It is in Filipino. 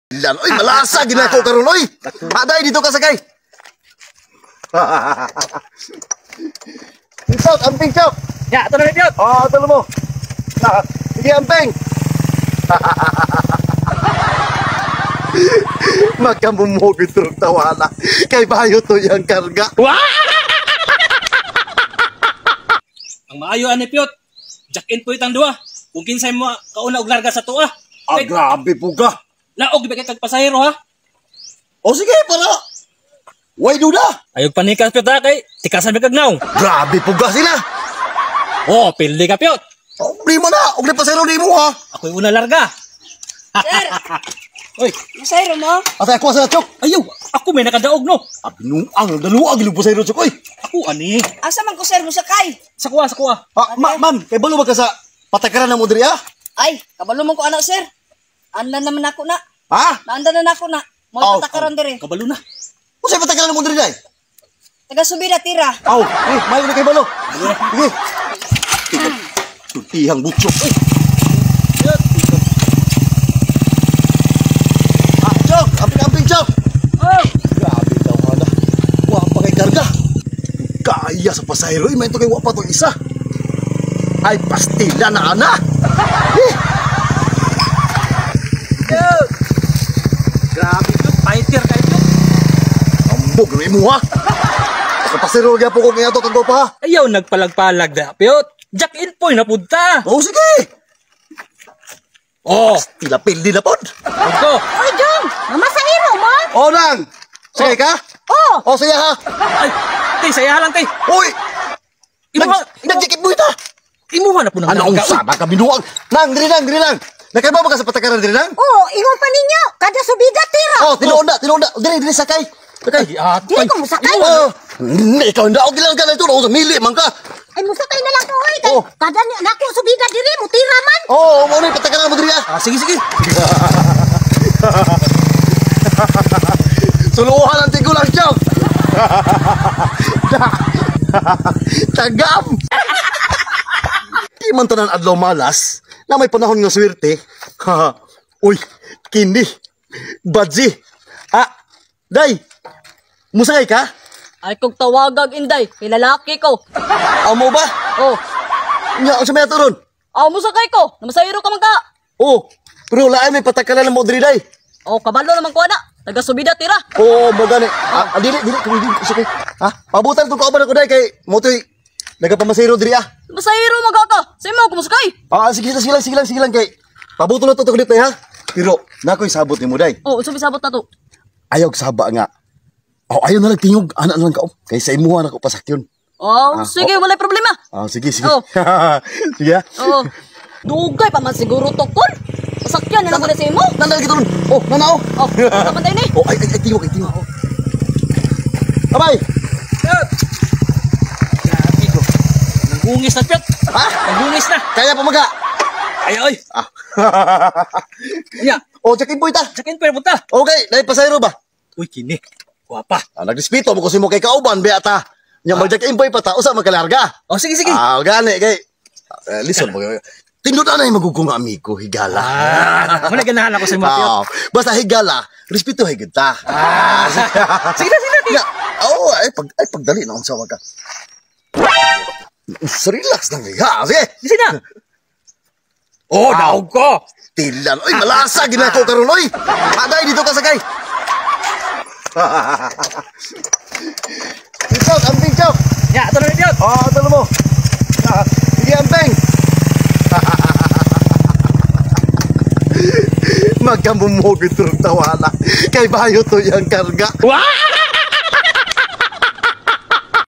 Lan, oy, malasa ginako karon oy. Aday dito ka sakay. Pisot, amping chok. Ya, ito na rin yun. Talo mo. Sige, amping. Magkamumog ito tawala. Kay bayo to yung karga. Ang maayo ani Piot. Jack-in po itang duwa. Kung kinsay mo kauna og larga sa tuwa. Grabe po ka. Laog di ba kay pasahero ha? O sige, para. Way duda. Ayog panikas Piot ha kay tikasan mi kagnaw. Grabe po ka sila. Oh, pildi ka Piot. Di mo na. Og pasero di mo ha. Ako'y una larga. Sir, Oy, masayro mo? Atay ako sa chok. ayaw. Ako may nakadaog no. Binuang, daluag yung pasero chok oy. Ako ani. Asa man ko sir mo sakay? Sa kuha, sa kuha. Ma'am, kay balo ba ka sa patakaran na mo diri ha? Ay, kabalo man ko anak sir. Andan naman ako na. Ha? Naandan na ako na. Mo Oh, patakaran dire. Kabalo na. Kung sa'yo patakaran na mo diri day? Taga subida tira. May na kay balo. Sige. Tutihang butso. Chok! Amping-amping, Chok! Oh, Grabe daw ka na. Wapa kay karga. Kaya sa pasahero, may ito kay wapa to isa. Ay, pastila na ana. grabe Piot. Fighter kayo Piot. Ambog na mo ha. Sa pasahero, kaya po ko kaya ito kang pa ha. Ayaw nagpalag-palag da Piot. Jack-in po napunta. Oo, sige. Oh, Tila pildi na po. ito. Oy, Jong! Mamasahiro mo? Oo lang. Sige ka? Oh! O, sige ha. Ay, tay, saya lang tay. Uy! Imuha, Nagdikit mo ita. imuha na po ng Ano ang larga. sana ka binuang? Nang, diri lang. Nakaiba ba ka sa patakaran diri lang? Oh, ingon pa ninyo. Kada subida tira. Oh, tinuon na. Diri, sakay. Sakay. Dili ko musakay. Oh, ikaw hindi ako gilang ka na ito. Sa mili, man ka. Ay, musakay na lang ko oy. Oh. Kada nako subida diri mo tira man. Oo, mo na patakaran mo diri ah. Sige, sige. Suluhan ang tigulang, Chok. Tagam. Di man tanan adlaw malas na may panahon nga swerte. Uy, kini. Badji. Day. Musakay ka? Ay, kung tawagag inday, kilalaki ko. Amo ba? Oh, Nya, sa may aturon. musakay ko. Namasahiro ka man ka. Oh, pero lain may patakaran mo diri day. Oh, kabalo naman ko na. Taga subida tira. Oo, mo gani. Dili, sige. Pabutan to ko ba ko day kay motoy nagapamasero diri ah. Masahiro magaka. Sa mo kumusakay. Sige lang kay. Pabutol to dito ha. Pero nakoy sabot ni mo day. Oh, usabi sabot na to. Ayaw saba nga. Ayaw na lang tingog, ana na lang ka. Kay sa imuha na ko pasakyon. Oh, sige, walay problema. Sige. Oh. Sige ha. Oo. Dugay pa man siguro to, Kon. Masakyan na lang ko na sa imo. Nandal kita nun. Nanao. Oh, kapantay ni. Ay, tingog. Abay. Grabe ko. Nanggungis na Piot. Ha? Nanggungis na. Kaya pamaga. Ay. Ya, Check-in po ita. jack-in po napunta. Okay, dahil pasayro ba? Uy, kini. Guwapa. Nagdispito mo kasi mo kay kauban, beata. Nya mag-check-in po ipata, usa magkalarga. Oh, sige. Gani, kay. Listen mo. Tindutan na yung magugong amigo, higala. Wala ganahan ako sa mga Piot. Basta higala, respeto higit ta. Sige na. Ay pagdali na akong sawa ka. Relax lang kaya, sige. Sige na. Oh, naog ko. Tilan, oy, malasa, ginako karon oy. Aday, dito ka sakay. Pisot, amping chok. Ya, ito na rin Piot. Talo mo. Sige, amping. Magkamumog ito tawala. Kay bayo to yung karga. Wow!